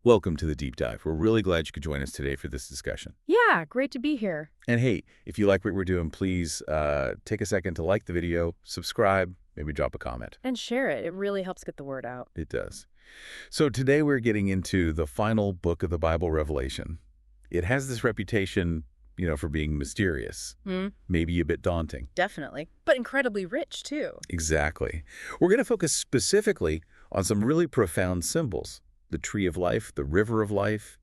Welcome to the Deep Dive. We're really glad you could join us today for this discussion. Yeah, great to be here. And hey, if you like what we're doing, please take a second to like the video, subscribe, maybe drop a comment. And share it. It really helps get the word out. It does. So today we're getting into the final book of the Bible, Revelation. It has this reputation, for being mysterious, maybe a bit daunting. Definitely. But incredibly rich, too. Exactly. We're going to focus specifically on some really profound symbols. The tree of life, the river of life,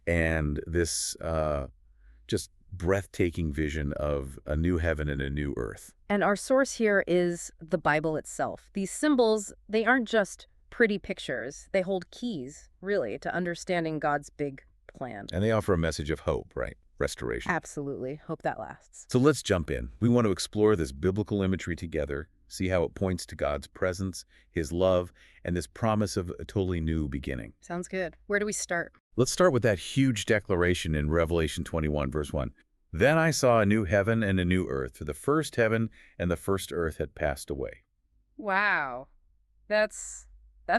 and this just breathtaking vision of a new heaven and a new earth. And our source here is the Bible itself. These symbols, they aren't just pretty pictures. They hold keys, really, to understanding God's big plan. And they offer a message of hope, right? Restoration. Absolutely. Hope that lasts. So let's jump in. We want to explore this biblical imagery together, see how it points to God's presence, his love, and this promise of a totally new beginning. Sounds good. Where do we start? Let's start with that huge declaration in Revelation 21, verse 1. Then I saw a new heaven and a new earth, for the first heaven and the first earth had passed away. Wow. That's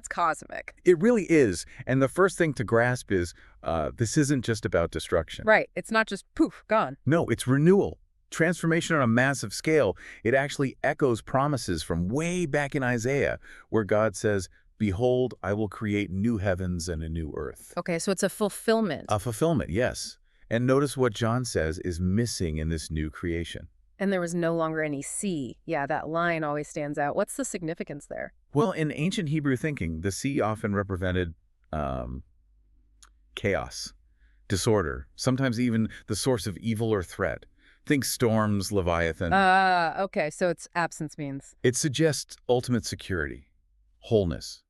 cosmic. It really is. And the first thing to grasp is this isn't just about destruction. Right. It's not just poof, gone. No, it's renewal. Transformation on a massive scale. It actually echoes promises from way back in Isaiah, where God says, "Behold, I will create new heavens and a new earth." Okay, so it's a fulfillment. A fulfillment, yes. And notice what John says is missing in this new creation. And there was no longer any sea. Yeah, that line always stands out. What's the significance there? Well, in ancient Hebrew thinking, the sea often represented chaos, disorder, sometimes even the source of evil or threat. Think storms, Leviathan. Okay, so its absence means. It suggests ultimate security, wholeness,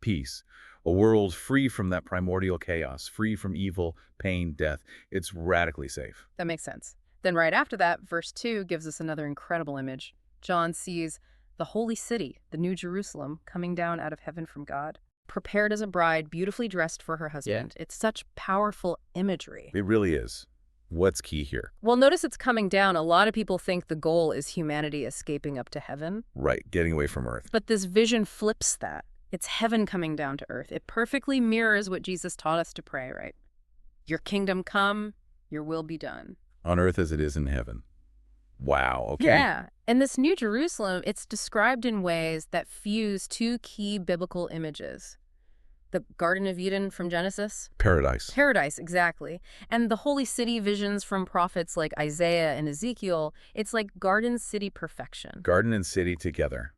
peace, a world free from that primordial chaos, free from evil, pain, death. It's radically safe. That makes sense. Then right after that, verse 2 gives us another incredible image. John sees the holy city, the New Jerusalem, coming down out of heaven from God, prepared as a bride, beautifully dressed for her husband. It's such powerful imagery. It really is. What's key here? Well, notice it's coming down. A lot of people think the goal is humanity escaping up to heaven. Right, getting away from earth. But this vision flips that. It's heaven coming down to earth. It perfectly mirrors what Jesus taught us to pray, right? Your kingdom come, your will be done. On earth as it is in heaven. Wow, okay. Yeah, and this New Jerusalem, it's described in ways that fuse two key biblical images. The Garden of Eden from Genesis. Paradise. Paradise, exactly. And the holy city visions from prophets like Isaiah and Ezekiel, it's like garden city perfection. Garden and city together.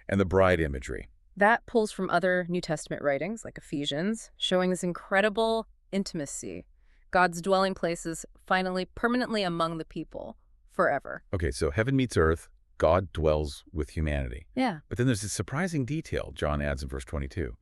And the bride imagery. That pulls from other New Testament writings like Ephesians, showing this incredible intimacy. God's dwelling places finally permanently among the people forever. Okay, so heaven meets earth, God dwells with humanity. Yeah. But then there's this surprising detail John adds in verse 22.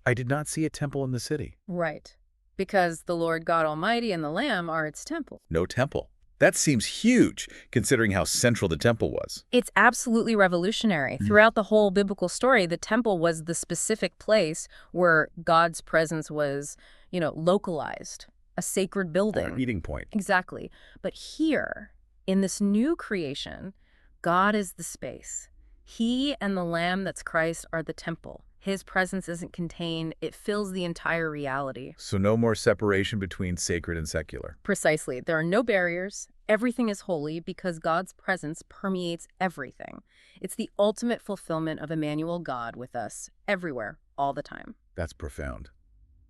I did not see a temple in the city. Right. Because the Lord God Almighty and the Lamb are its temple. No temple. That seems huge, considering how central the temple was. It's absolutely revolutionary. Throughout the whole biblical story, the temple was the specific place where God's presence was, localized, a sacred building. A meeting point. Exactly. But here, in this new creation, God is the space. He and the Lamb that's Christ are the temple. His presence isn't contained. It fills the entire reality. So no more separation between sacred and secular. Precisely. There are no barriers. Everything is holy because God's presence permeates everything. It's the ultimate fulfillment of Emmanuel, God with us, everywhere, all the time. That's profound.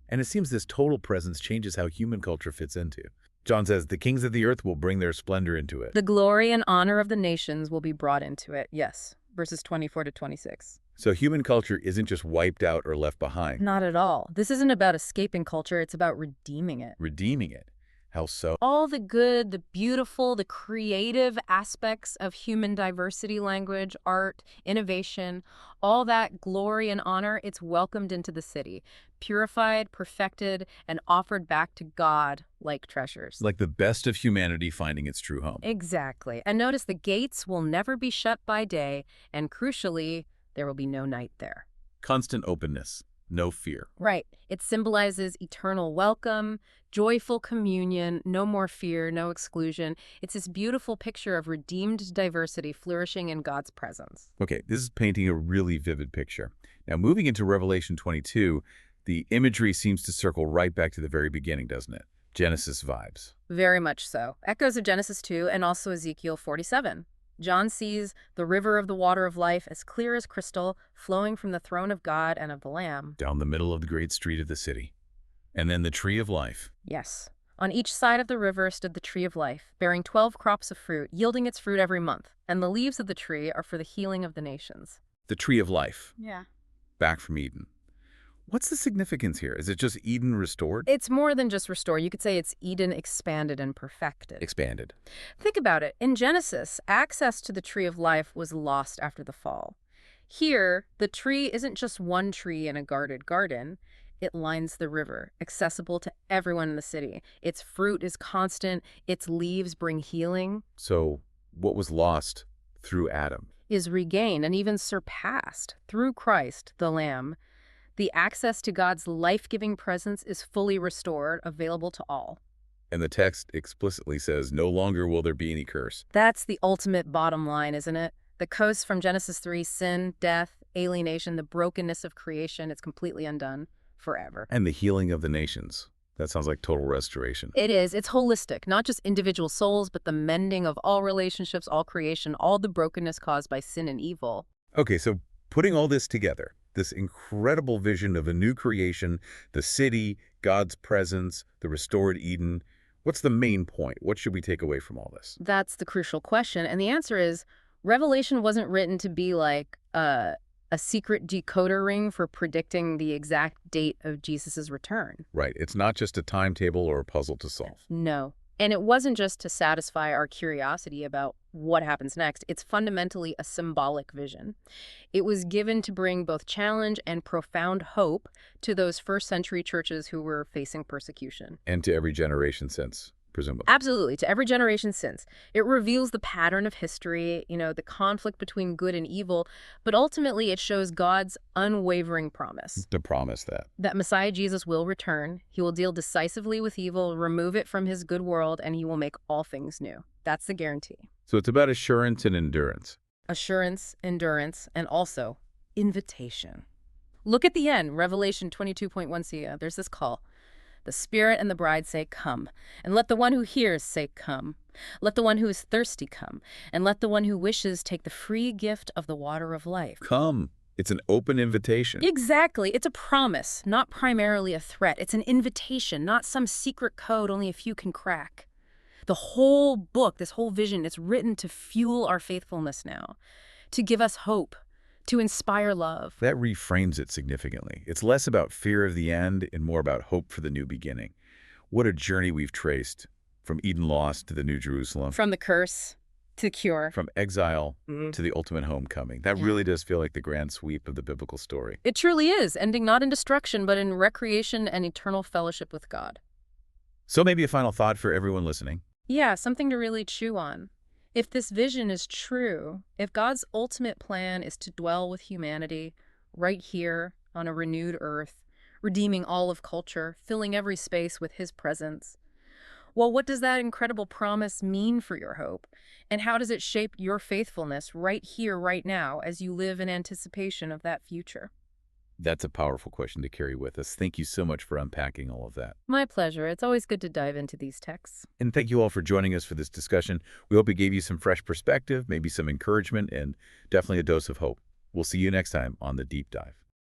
And it seems this total presence changes how human culture fits into. John says, the kings of the earth will bring their splendor into it. The glory and honor of the nations will be brought into it. Yes. Verses 24 to 26. So human culture isn't just wiped out or left behind. Not at all. This isn't about escaping culture. It's about redeeming it. Redeeming it. How so? All the good, the beautiful, the creative aspects of human diversity, language, art, innovation, all that glory and honor, it's welcomed into the city, purified, perfected, and offered back to God like treasures. Like the best of humanity finding its true home. Exactly. And notice the gates will never be shut by day, and crucially, there will be no night there. Constant openness. No fear. Right. It symbolizes eternal welcome, joyful communion, no more fear, no exclusion. It's this beautiful picture of redeemed diversity flourishing in God's presence. Okay, this is painting a really vivid picture. Now, moving into Revelation 22, The imagery seems to circle right back to the very beginning, doesn't it? Genesis vibes. Very much so. Echoes of Genesis 2 and also Ezekiel 47. John sees the river of the water of life as clear as crystal, flowing from the throne of God and of the Lamb. Down the middle of the great street of the city. And then the tree of life. Yes. On each side of the river stood the tree of life, bearing 12 crops of fruit, yielding its fruit every month. And the leaves of the tree are for the healing of the nations. The tree of life. Yeah. Back from Eden. What's the significance here? Is it just Eden restored? It's more than just restore. You could say it's Eden expanded and perfected. Expanded. Think about it. In Genesis, access to the tree of life was lost after the fall. Here, the tree isn't just one tree in a guarded garden. It lines the river, accessible to everyone in the city. Its fruit is constant. Its leaves bring healing. So, what was lost through Adam? Is regained and even surpassed through Christ, the Lamb. The access to God's life-giving presence is fully restored, available to all. And the text explicitly says, no longer will there be any curse. That's the ultimate bottom line, isn't it? The curse from Genesis 3, sin, death, alienation, the brokenness of creation, it's completely undone forever. And the healing of the nations. That sounds like total restoration. It is. It's holistic, not just individual souls, but the mending of all relationships, all creation, all the brokenness caused by sin and evil. Okay, so putting all this together, this incredible vision of a new creation, the city, God's presence, the restored Eden, what's the main point? What should we take away from all this? That's the crucial question. And the answer is, Revelation wasn't written to be like a secret decoder ring for predicting the exact date of Jesus's return. Right. It's not just a timetable or a puzzle to solve. No. And it wasn't just to satisfy our curiosity about what happens next. It's fundamentally a symbolic vision. It was given to bring both challenge and profound hope to those first-century churches who were facing persecution. And to every generation since, presumably. Absolutely, to every generation since. It reveals the pattern of history, the conflict between good and evil, but ultimately it shows God's unwavering promise. To promise that. That Messiah Jesus will return, he will deal decisively with evil, remove it from his good world, and he will make all things new. That's the guarantee. So it's about assurance and endurance. Assurance, endurance, and also invitation. Look at the end, Revelation 22.1c. There's this call. The Spirit and the bride say, come. And let the one who hears say, come. Let the one who is thirsty come. And let the one who wishes take the free gift of the water of life. Come. It's an open invitation. Exactly. It's a promise, not primarily a threat. It's an invitation, not some secret code only a few can crack. The whole book, this whole vision, it's written to fuel our faithfulness now, to give us hope, to inspire love. That reframes it significantly. It's less about fear of the end and more about hope for the new beginning. What a journey we've traced, from Eden lost to the New Jerusalem. From the curse to the cure. From exile to the ultimate homecoming. That really does feel like the grand sweep of the biblical story. It truly is, ending not in destruction, but in recreation and eternal fellowship with God. So maybe a final thought for everyone listening. Yeah, something to really chew on. If this vision is true, if God's ultimate plan is to dwell with humanity right here on a renewed earth, redeeming all of culture, filling every space with his presence, well, what does that incredible promise mean for your hope? And how does it shape your faithfulness right here, right now, as you live in anticipation of that future? That's a powerful question to carry with us. Thank you so much for unpacking all of that. My pleasure. It's always good to dive into these texts. And thank you all for joining us for this discussion. We hope it gave you some fresh perspective, maybe some encouragement, and definitely a dose of hope. We'll see you next time on The Deep Dive.